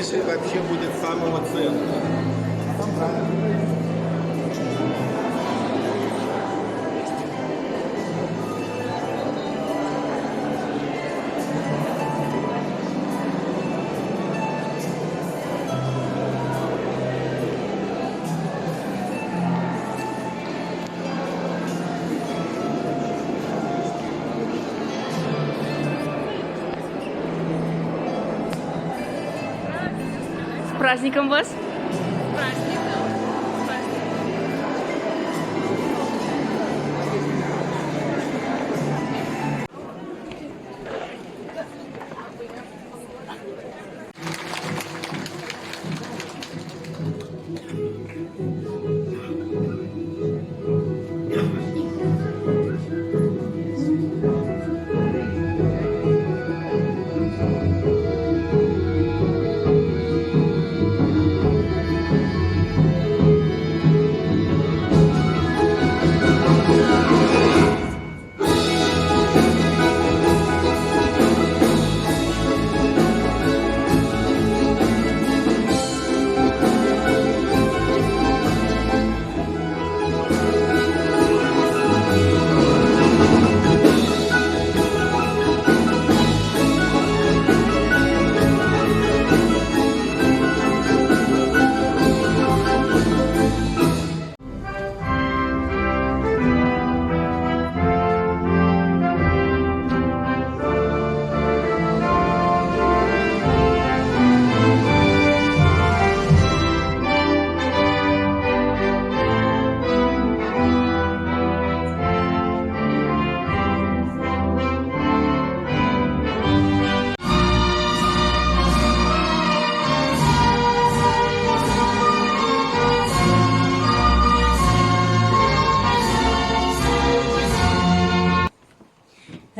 Миша вообще будет с самого центра. С праздником вас!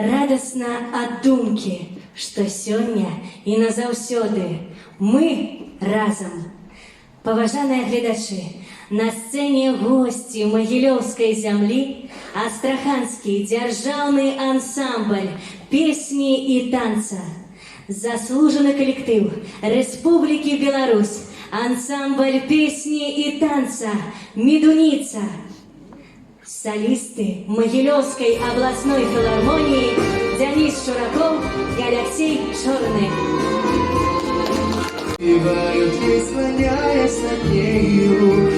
Радасна ад думкі, што сёння і назаўсёды мы разам. Паважаныя гледачы, на сцэне госці магілёўскай зямлі астраханскі дзяржаўны ансамбль песні і танца. Заслужаны калектыў Рэспублікі Беларусь, ансамбль песні і танца «Медуніца». Солисты Могилевской областной филармонии Денис Шураков и Алексей Черный. Прислоняясь над нею,